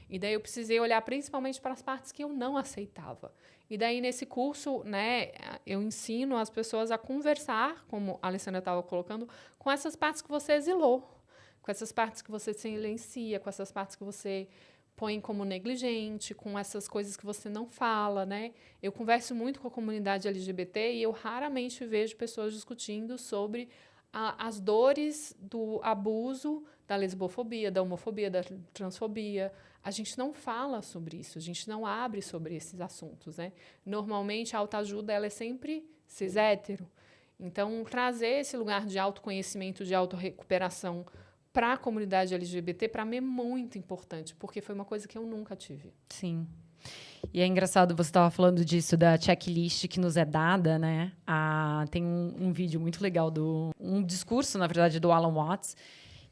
E daí eu precisei olhar principalmente para as partes que eu não aceitava. E daí, nesse curso, né, eu ensino as pessoas a conversar, como a Alessandra estava colocando, com essas partes que você exilou, com essas partes que você silencia, com essas partes que você põe como negligente, com essas coisas que você não fala, né? Eu converso muito com a comunidade LGBT e eu raramente vejo pessoas discutindo sobre as dores do abuso, da lesbofobia, da homofobia, da transfobia. A gente não fala sobre isso, a gente não abre sobre esses assuntos, né? Normalmente, a autoajuda ela é sempre cis hétero. Então, trazer esse lugar de autoconhecimento, de autorrecuperação para a comunidade LGBT, para mim, é muito importante, porque foi uma coisa que eu nunca tive. Sim. E é engraçado, você estava falando disso, da checklist que nos é dada, né? Tem um vídeo muito legal, um discurso, na verdade, do Alan Watts,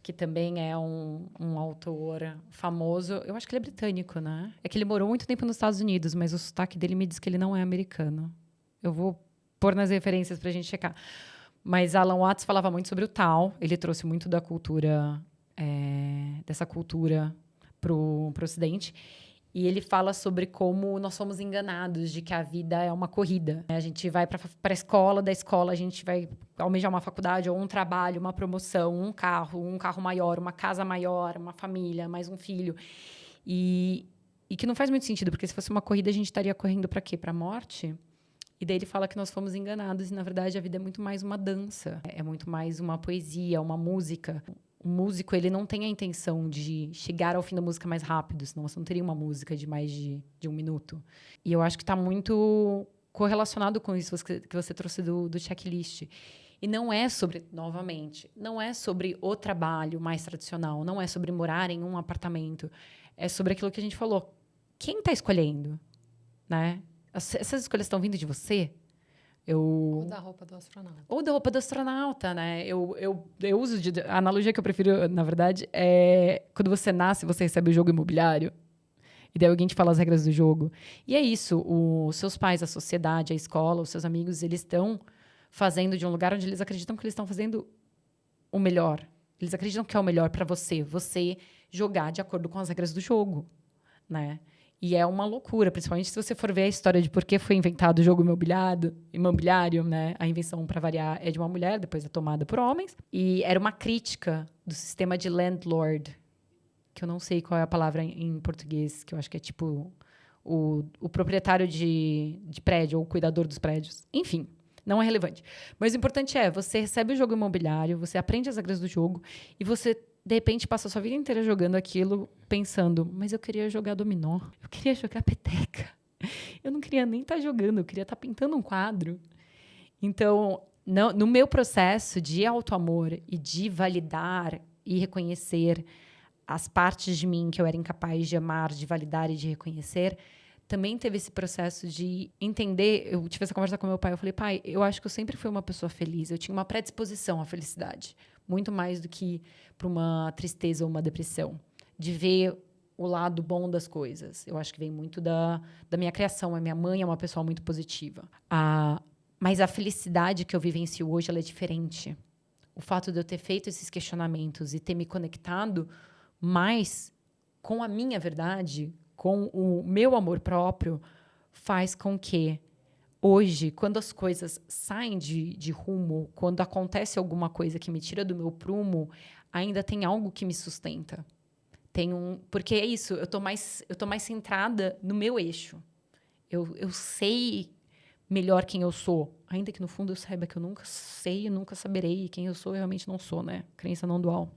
que também é um autor famoso. Eu acho que ele é britânico, né? É que ele morou muito tempo nos Estados Unidos, mas o sotaque dele me diz que ele não é americano. Eu vou pôr nas referências para a gente checar. Mas Alan Watts falava muito sobre o Tao. Ele trouxe muito da cultura, dessa cultura para o Ocidente. E ele fala sobre como nós somos enganados de que a vida é uma corrida. A gente vai para a escola, da escola a gente vai almejar uma faculdade, ou um trabalho, uma promoção, um carro maior, uma casa maior, uma família, mais um filho. E que não faz muito sentido, porque se fosse uma corrida, a gente estaria correndo para quê? Para a morte? E daí ele fala que nós fomos enganados e, na verdade, a vida é muito mais uma dança. É muito mais uma poesia, uma música. o músico, ele não tem a intenção de chegar ao fim da música mais rápido, senão você não teria uma música de mais de 1 minuto. E eu acho que está muito correlacionado com isso que você trouxe do checklist. E não é sobre, novamente, não é sobre o trabalho mais tradicional, não é sobre morar em um apartamento. É sobre aquilo que a gente falou. Quem está escolhendo? Né? Essas escolhas estão vindo de você? Ou da roupa do astronauta. Ou da roupa do astronauta, né? Eu uso a analogia que eu prefiro, na verdade, é quando você nasce, você recebe o jogo imobiliário. E daí alguém te fala as regras do jogo. E é isso. Os seus pais, a sociedade, a escola, os seus amigos, eles estão fazendo de um lugar onde eles acreditam que eles estão fazendo o melhor. Eles acreditam que é o melhor para você. Você jogar de acordo com as regras do jogo, né? E é uma loucura, principalmente se você for ver a história de por que foi inventado o jogo imobiliário, né? A invenção, para variar, é de uma mulher, depois é tomada por homens. E era uma crítica do sistema de landlord, que eu não sei qual é a palavra em português, que eu acho que é tipo o proprietário de prédio ou o cuidador dos prédios. Enfim, não é relevante. Mas o importante é, você recebe o jogo imobiliário, você aprende as regras do jogo e você, de repente, passa a sua vida inteira jogando aquilo, pensando, mas eu queria jogar dominó, eu queria jogar peteca. Eu não queria nem estar jogando, eu queria estar pintando um quadro. Então, no meu processo de autoamor e de validar e reconhecer as partes de mim que eu era incapaz de amar, de validar e de reconhecer, também teve esse processo de entender. Eu tive essa conversa com meu pai. Eu falei, pai, eu acho que eu sempre fui uma pessoa feliz. Eu tinha uma predisposição à felicidade. Muito mais do que para uma tristeza ou uma depressão. De ver o lado bom das coisas. Eu acho que vem muito da minha criação. A minha mãe é uma pessoa muito positiva. Mas a felicidade que eu vivencio hoje, ela é diferente. O fato de eu ter feito esses questionamentos e ter me conectado mais com a minha verdade, com o meu amor próprio, faz com que hoje, quando as coisas saem de rumo, quando acontece alguma coisa que me tira do meu prumo, ainda tem algo que me sustenta. Porque é isso, eu tô mais centrada no meu eixo. Eu sei melhor quem eu sou, ainda que no fundo eu saiba que eu nunca sei, nunca saberei quem eu sou, eu realmente não sou, né? Crença não dual.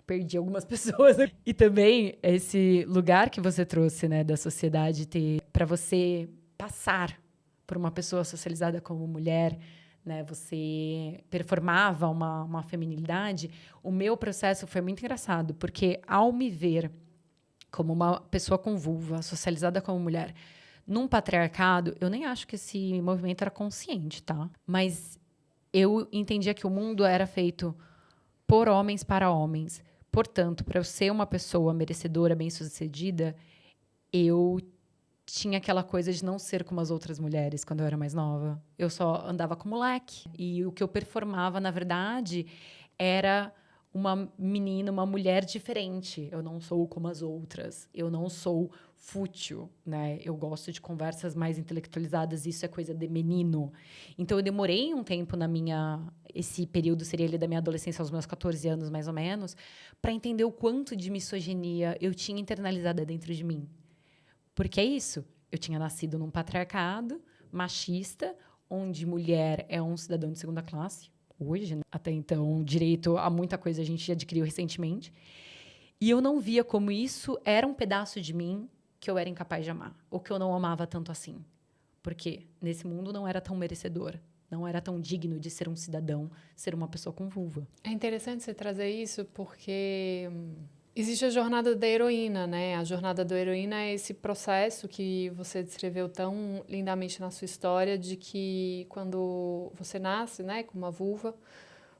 Perdi algumas pessoas. E também esse lugar que você trouxe, né, da sociedade ter para você passar por uma pessoa socializada como mulher, né, você performava uma feminilidade. O meu processo foi muito engraçado, porque ao me ver como uma pessoa com vulva, socializada como mulher, num patriarcado, eu nem acho que esse movimento era consciente, tá? Mas eu entendia que o mundo era feito por homens para homens. Portanto, para eu ser uma pessoa merecedora, bem-sucedida, eu tinha aquela coisa de não ser como as outras mulheres quando eu era mais nova. Eu só andava com moleque. E o que eu performava, na verdade, era uma menina, uma mulher diferente. Eu não sou como as outras. Eu não sou fútil, né? Eu gosto de conversas mais intelectualizadas. Isso é coisa de menino. Então, eu demorei um tempo esse período seria ali da minha adolescência, aos meus 14 anos, mais ou menos, para entender o quanto de misoginia eu tinha internalizada dentro de mim. Porque é isso. Eu tinha nascido num patriarcado machista, onde mulher é um cidadão de segunda classe. Hoje, né? Até então, direito a muita coisa a gente adquiriu recentemente. E eu não via como isso era um pedaço de mim que eu era incapaz de amar. Ou que eu não amava tanto assim. Porque nesse mundo não era tão merecedor. Não era tão digno de ser um cidadão, ser uma pessoa com vulva. É interessante você trazer isso porque existe a jornada da heroína, né? A jornada da heroína é esse processo que você descreveu tão lindamente na sua história de que quando você nasce, né, com uma vulva,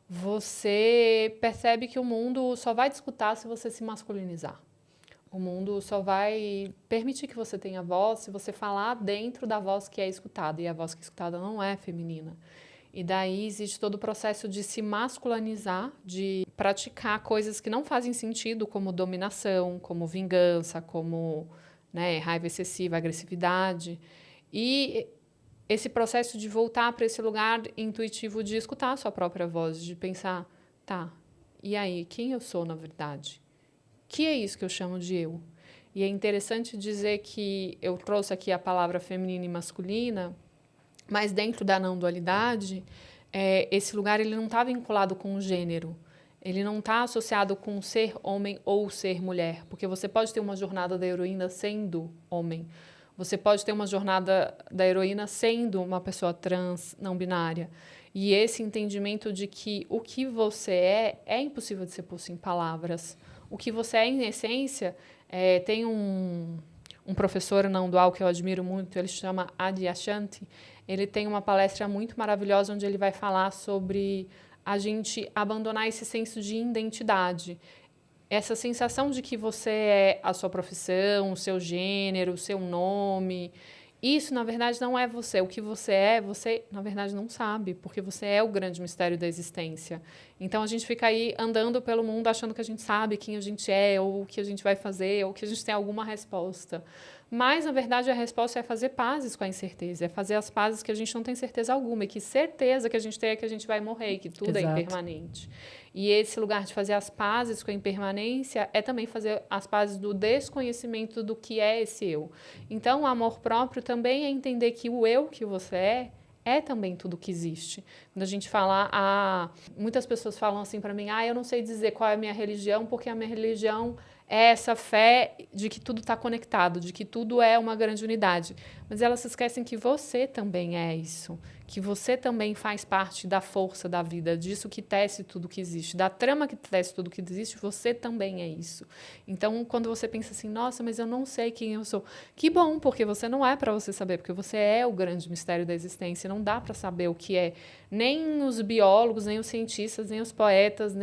você percebe que o mundo só vai te escutar se você se masculinizar. O mundo só vai permitir que você tenha voz se você falar dentro da voz que é escutada. E a voz que é escutada não é feminina. E daí existe todo o processo de se masculinizar, de praticar coisas que não fazem sentido, como dominação, como vingança, como, né, raiva excessiva, agressividade. E esse processo de voltar para esse lugar intuitivo de escutar a sua própria voz, de pensar, tá, e aí, quem eu sou na verdade? Que é isso que eu chamo de eu? E é interessante dizer que eu trouxe aqui a palavra feminina e masculina, mas dentro da não dualidade, esse lugar ele não está vinculado com o gênero. ele não está associado com ser homem ou ser mulher, porque você pode ter uma jornada da heroína sendo homem, você pode ter uma jornada da heroína sendo uma pessoa trans, não binária. E esse entendimento de que o que você é impossível de ser posto em palavras. O que você é, em essência, tem um professor não dual que eu admiro muito, ele se chama Adyashanti. Ele tem uma palestra muito maravilhosa onde ele vai falar sobre a gente abandonar esse senso de identidade. Essa sensação de que você é a sua profissão, o seu gênero, o seu nome. Isso, na verdade, não é você. O que você, na verdade, não sabe, porque você é o grande mistério da existência. Então, a gente fica aí andando pelo mundo achando que a gente sabe quem a gente é, ou o que a gente vai fazer, ou que a gente tem alguma resposta. Mas, na verdade, a resposta é fazer pazes com a incerteza, é fazer as pazes que a gente não tem certeza alguma, e que certeza que a gente tem é que a gente vai morrer, e que tudo Exato. é impermanente. E esse lugar de fazer as pazes com a impermanência é também fazer as pazes do desconhecimento do que é esse eu. Então, o amor próprio também é entender que o eu que você é também tudo que existe. Quando a gente fala, muitas pessoas falam assim para mim, eu não sei dizer qual é a minha religião, porque a minha religião é essa fé de que tudo está conectado, de que tudo é uma grande unidade. Mas elas se esquecem que você também é isso, que você também faz parte da força da vida, disso que tece tudo que existe, da trama que tece tudo que existe, você também é isso. Então, quando você pensa assim, nossa, mas eu não sei quem eu sou, que bom, porque você não é para você saber, porque você é o grande mistério da existência, não dá para saber o que é. Nem os biólogos, nem os cientistas, nem os poetas,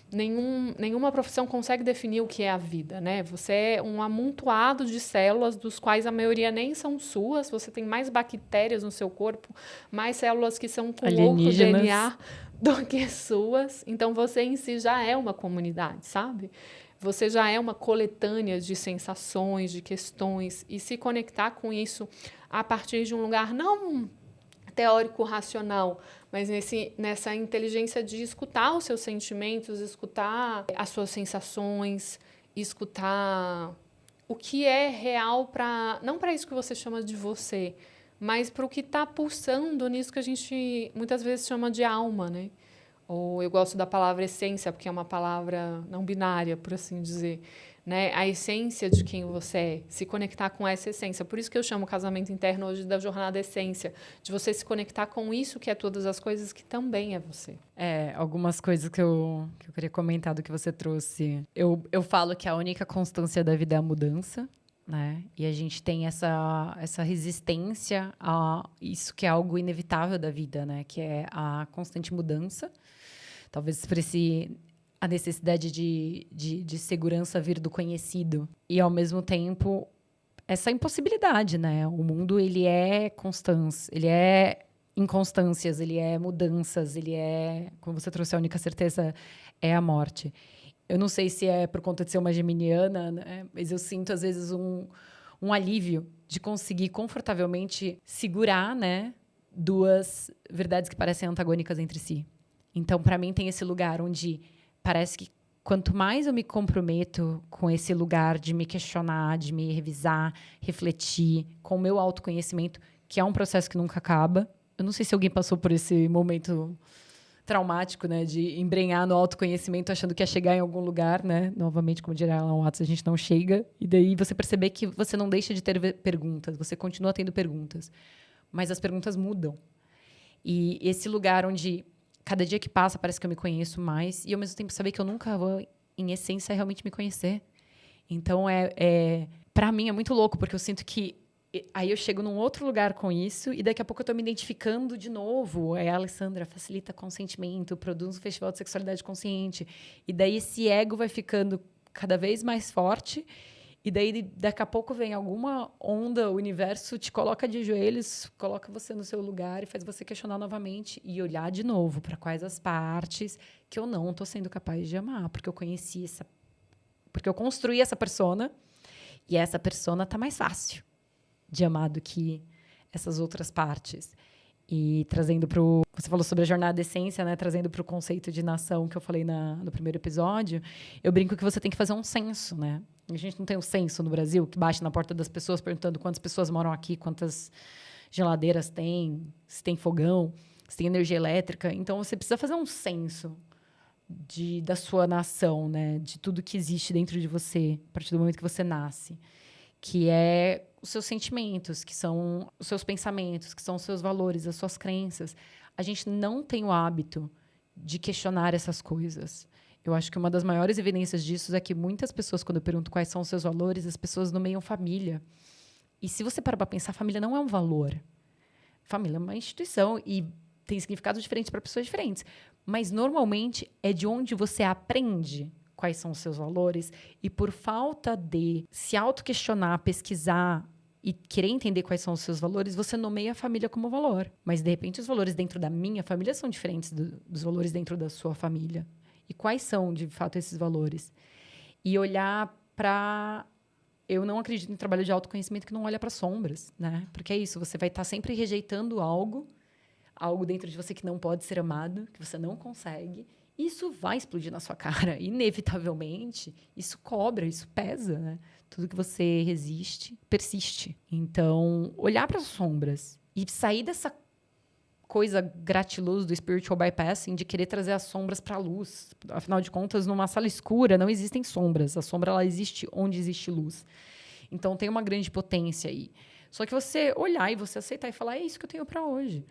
nenhuma profissão consegue definir o que é a vida, né? Você é um amontoado de células, dos quais a maioria nem são suas. Você tem mais bactérias no seu corpo, mais células que são com outro DNA do que suas. Então, você em si já é uma comunidade, sabe? Você já é uma coletânea de sensações, de questões. E se conectar com isso a partir de um lugar não teórico racional, mas nessa inteligência de escutar os seus sentimentos, escutar as suas sensações, escutar o que é real não para isso que você chama de você, mas para o que está pulsando nisso que a gente muitas vezes chama de alma, né? Ou eu gosto da palavra essência, porque é uma palavra não binária, por assim dizer. Né? A essência de quem você é, se conectar com essa essência. Por isso que eu chamo o casamento interno hoje da jornada essência, de você se conectar com isso que é todas as coisas, que também é você. Algumas coisas que eu queria comentar do que você trouxe. Eu falo que a única constância da vida é a mudança, né? E a gente tem essa resistência a isso que é algo inevitável da vida, né? Que é a constante mudança. Talvez por a necessidade de segurança vir do conhecido. E, ao mesmo tempo, essa impossibilidade, né? O mundo, ele é constância, ele é inconstâncias, ele é mudanças, ele é... Como você trouxe, a única certeza é a morte. Eu não sei se é por conta de ser uma geminiana, né? Mas eu sinto, às vezes, um alívio de conseguir confortavelmente segurar, né? Duas verdades que parecem antagônicas entre si. Então, para mim, tem esse lugar onde parece que quanto mais eu me comprometo com esse lugar de me questionar, de me revisar, refletir, com o meu autoconhecimento, que é um processo que nunca acaba. Eu não sei se alguém passou por esse momento traumático, né, de embrenhar no autoconhecimento achando que ia chegar em algum lugar, né? Novamente, como diria Alan Watts, a gente não chega. E daí você perceber que você não deixa de ter perguntas, você continua tendo perguntas. Mas as perguntas mudam. E esse lugar onde... Cada dia que passa, parece que eu me conheço mais. E, ao mesmo tempo, saber que eu nunca vou, em essência, realmente me conhecer. Então, para mim, é muito louco, porque eu sinto que... Aí eu chego num outro lugar com isso, e daqui a pouco eu estou me identificando de novo. A Alessandra facilita consentimento, produz um festival de sexualidade consciente. E daí esse ego vai ficando cada vez mais forte. E daí, daqui a pouco, vem alguma onda, o universo te coloca de joelhos, coloca você no seu lugar e faz você questionar novamente e olhar de novo para quais as partes que eu não estou sendo capaz de amar, porque eu conheci porque eu construí essa persona e essa persona está mais fácil de amar do que essas outras partes. E trazendo você falou sobre a jornada da essência, né? Trazendo para o conceito de nação que eu falei no primeiro episódio, eu brinco que você tem que fazer um censo, né? A gente não tem um censo no Brasil que bate na porta das pessoas perguntando quantas pessoas moram aqui, quantas geladeiras tem, se tem fogão, se tem energia elétrica. Então, você precisa fazer um censo da sua nação, né? De tudo que existe dentro de você, a partir do momento que você nasce. Que é os seus sentimentos, que são os seus pensamentos, que são os seus valores, as suas crenças. A gente não tem o hábito de questionar essas coisas. Eu acho que uma das maiores evidências disso é que muitas pessoas, quando eu pergunto quais são os seus valores, as pessoas nomeiam família. E se você parar para pensar, família não é um valor. Família é uma instituição e tem significados diferentes para pessoas diferentes. Mas, normalmente, é de onde você aprende quais são os seus valores. E, por falta de se autoquestionar, pesquisar e querer entender quais são os seus valores, você nomeia a família como valor. Mas, de repente, os valores dentro da minha família são diferentes dos valores dentro da sua família. E quais são, de fato, esses valores? E olhar para... Eu não acredito em trabalho de autoconhecimento que não olha para sombras, né? Porque é isso, você vai estar sempre rejeitando algo dentro de você que não pode ser amado, que você não consegue. Isso vai explodir na sua cara, inevitavelmente. Isso cobra, isso pesa, né? Tudo que você resiste, persiste. Então, olhar para as sombras e sair dessa coisa gratiluz do spiritual bypassing, de querer trazer as sombras para a luz. Afinal de contas, numa sala escura não existem sombras. A sombra ela existe onde existe luz. Então, tem uma grande potência aí. Só que você olhar e você aceitar e falar, é isso que eu tenho para hoje.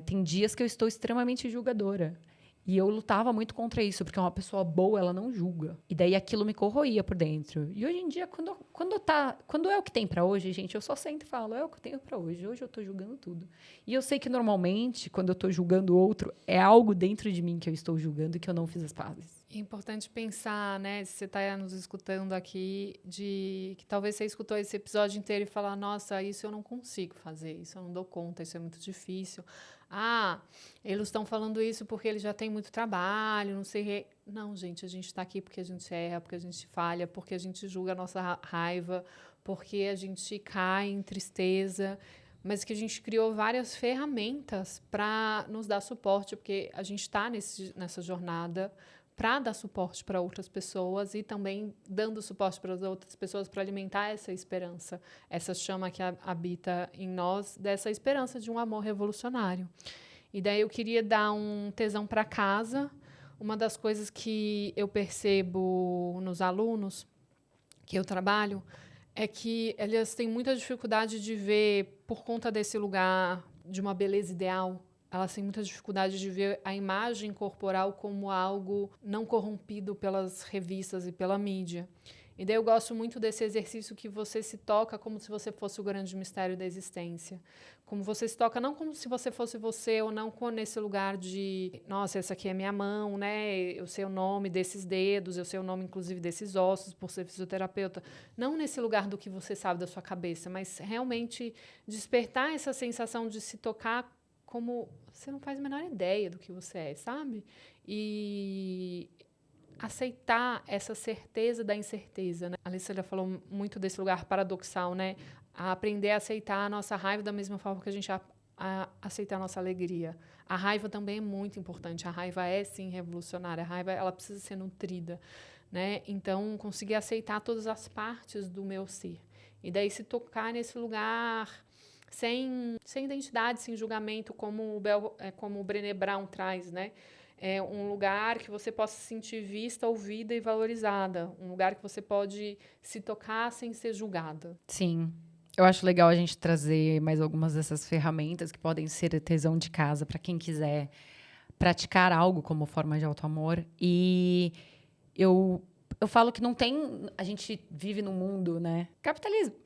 Tem dias que eu estou extremamente julgadora. E eu lutava muito contra isso, porque uma pessoa boa, ela não julga. E daí aquilo me corroía por dentro. E hoje em dia, quando é o que tem pra hoje, gente, eu só sento e falo, é o que eu tenho pra hoje. Hoje eu tô julgando tudo. E eu sei que normalmente, quando eu tô julgando o outro, é algo dentro de mim que eu estou julgando e que eu não fiz as pazes. É importante pensar, né, se você está nos escutando aqui, de que talvez você escutou esse episódio inteiro e falar, nossa, isso eu não consigo fazer, isso eu não dou conta, isso é muito difícil. Ah, eles estão falando isso porque eles já têm muito trabalho, não sei. Não, gente, a gente está aqui porque a gente erra, porque a gente falha, porque a gente julga a nossa raiva, porque a gente cai em tristeza, mas que a gente criou várias ferramentas para nos dar suporte, porque a gente está nessa jornada para dar suporte para outras pessoas e também dando suporte para as outras pessoas para alimentar essa esperança, essa chama que habita em nós, dessa esperança de um amor revolucionário. E daí eu queria dar um tesão para casa. Uma das coisas que eu percebo nos alunos que eu trabalho é que eles têm muita dificuldade de ver, por conta desse lugar de uma beleza ideal, elas têm muita dificuldade de ver a imagem corporal como algo não corrompido pelas revistas e pela mídia. E daí eu gosto muito desse exercício que você se toca como se você fosse o grande mistério da existência. Como você se toca, não como se você fosse você, ou não nesse lugar de, nossa, essa aqui é minha mão, né? Eu sei o nome desses dedos, eu sei o nome, inclusive, desses ossos, por ser fisioterapeuta. Não nesse lugar do que você sabe da sua cabeça, mas realmente despertar essa sensação de se tocar como você não faz a menor ideia do que você é, sabe? E aceitar essa certeza da incerteza, né? A Alessandra falou muito desse lugar paradoxal, né? A aprender a aceitar a nossa raiva da mesma forma que a gente aceitar a nossa alegria. A raiva também é muito importante. A raiva é, sim, revolucionária. A raiva, ela precisa ser nutrida, né? Então, conseguir aceitar todas as partes do meu ser. E daí se tocar nesse lugar sem identidade, sem julgamento, como o Brené Brown traz, né? É um lugar que você possa se sentir vista, ouvida e valorizada. Um lugar que você pode se tocar sem ser julgada. Sim. Eu acho legal a gente trazer mais algumas dessas ferramentas que podem ser tesão de casa para quem quiser praticar algo como forma de autoamor. E eu falo que não tem... A gente vive num mundo, né? Capitalismo.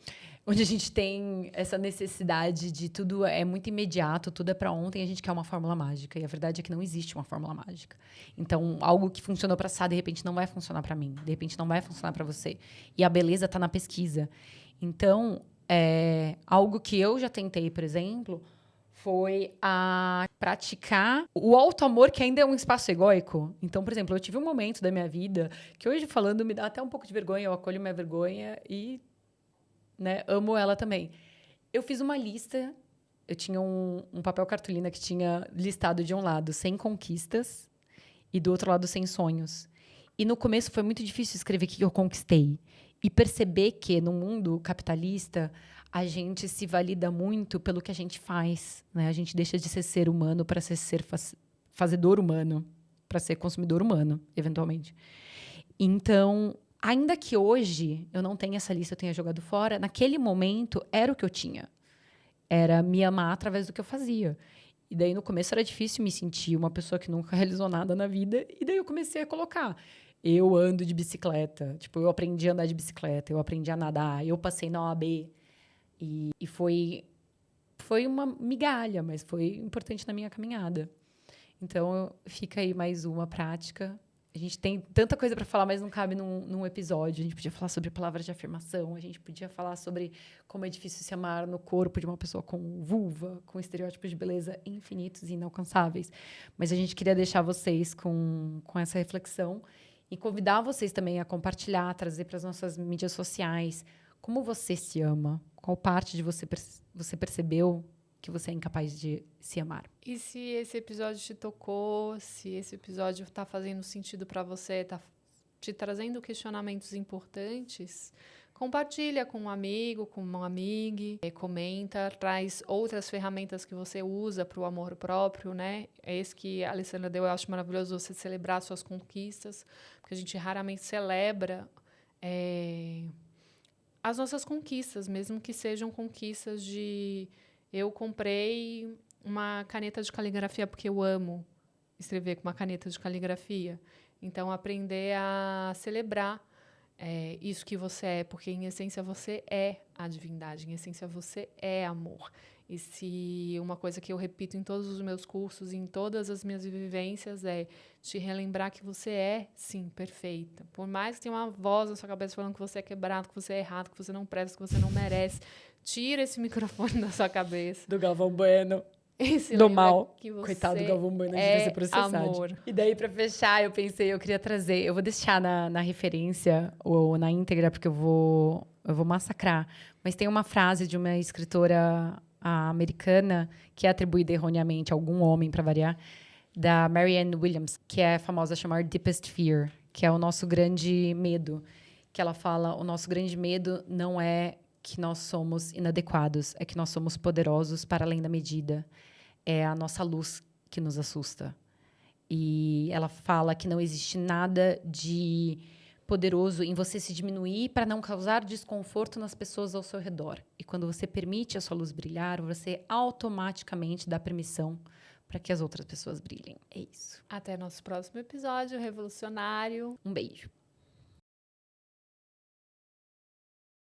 Onde a gente tem essa necessidade de tudo é muito imediato, tudo é para ontem, a gente quer uma fórmula mágica. E a verdade é que não existe uma fórmula mágica. Então, algo que funcionou para Sá, de repente, não vai funcionar para mim. De repente, não vai funcionar para você. E a beleza está na pesquisa. Então, algo que eu já tentei, por exemplo, foi a praticar o autoamor, que ainda é um espaço egóico. Então, por exemplo, eu tive um momento da minha vida que hoje, falando, me dá até um pouco de vergonha. Eu acolho minha vergonha e... né? Amo ela também. Eu fiz uma lista, eu tinha um papel cartolina que tinha listado de um lado 100 conquistas e do outro lado 100 sonhos. E no começo foi muito difícil escrever o que eu conquistei. E perceber que no mundo capitalista a gente se valida muito pelo que a gente faz, né? A gente deixa de ser humano para ser fazedor humano. para ser consumidor humano, eventualmente. Então, ainda que hoje eu não tenha essa lista, eu tenha jogado fora, naquele momento era o que eu tinha. Era me amar através do que eu fazia. E daí, no começo, era difícil me sentir uma pessoa que nunca realizou nada na vida. E daí, eu comecei a colocar. Eu ando de bicicleta. Tipo, eu aprendi a andar de bicicleta. Eu aprendi a nadar. Eu passei na OAB. E foi uma migalha, mas foi importante na minha caminhada. Então, fica aí mais uma prática. A gente tem tanta coisa para falar, mas não cabe num episódio. A gente podia falar sobre palavras de afirmação, a gente podia falar sobre como é difícil se amar no corpo de uma pessoa com vulva, com estereótipos de beleza infinitos e inalcançáveis. Mas a gente queria deixar vocês com essa reflexão e convidar vocês também a compartilhar, trazer para as nossas mídias sociais como você se ama, qual parte de você percebeu que você é incapaz de se amar. E se esse episódio te tocou, se esse episódio está fazendo sentido para você, está te trazendo questionamentos importantes, compartilha com um amigo, com uma amiga, comenta, traz outras ferramentas que você usa para o amor próprio, né? É esse que a Alessandra deu, eu acho maravilhoso você celebrar suas conquistas, porque a gente raramente celebra as nossas conquistas, mesmo que sejam conquistas de... Eu comprei uma caneta de caligrafia porque eu amo escrever com uma caneta de caligrafia. Então, aprender a celebrar isso que você é, porque, em essência, você é a divindade, em essência, você é amor. E se uma coisa que eu repito em todos os meus cursos, em todas as minhas vivências, é te relembrar que você é, sim, perfeita. Por mais que tenha uma voz na sua cabeça falando que você é quebrado, que você é errado, que você não presta, que você não merece, tira esse microfone da sua cabeça. Do Galvão Bueno. Do mal. Coitado do Galvão Bueno, a gente vai ser processado. Amor. E daí, pra fechar, eu queria trazer... Eu vou deixar na referência ou na íntegra, porque eu vou massacrar. Mas tem uma frase de uma escritora americana que é atribuída erroneamente a algum homem, para variar, da Marianne Williams, que é famosa a chamar Deepest Fear, que é o nosso grande medo. Que ela fala, o nosso grande medo não é que nós somos inadequados, é que nós somos poderosos para além da medida. É a nossa luz que nos assusta. E ela fala que não existe nada de poderoso em você se diminuir para não causar desconforto nas pessoas ao seu redor. E quando você permite a sua luz brilhar, você automaticamente dá permissão para que as outras pessoas brilhem. É isso. Até nosso próximo episódio revolucionário. Um beijo.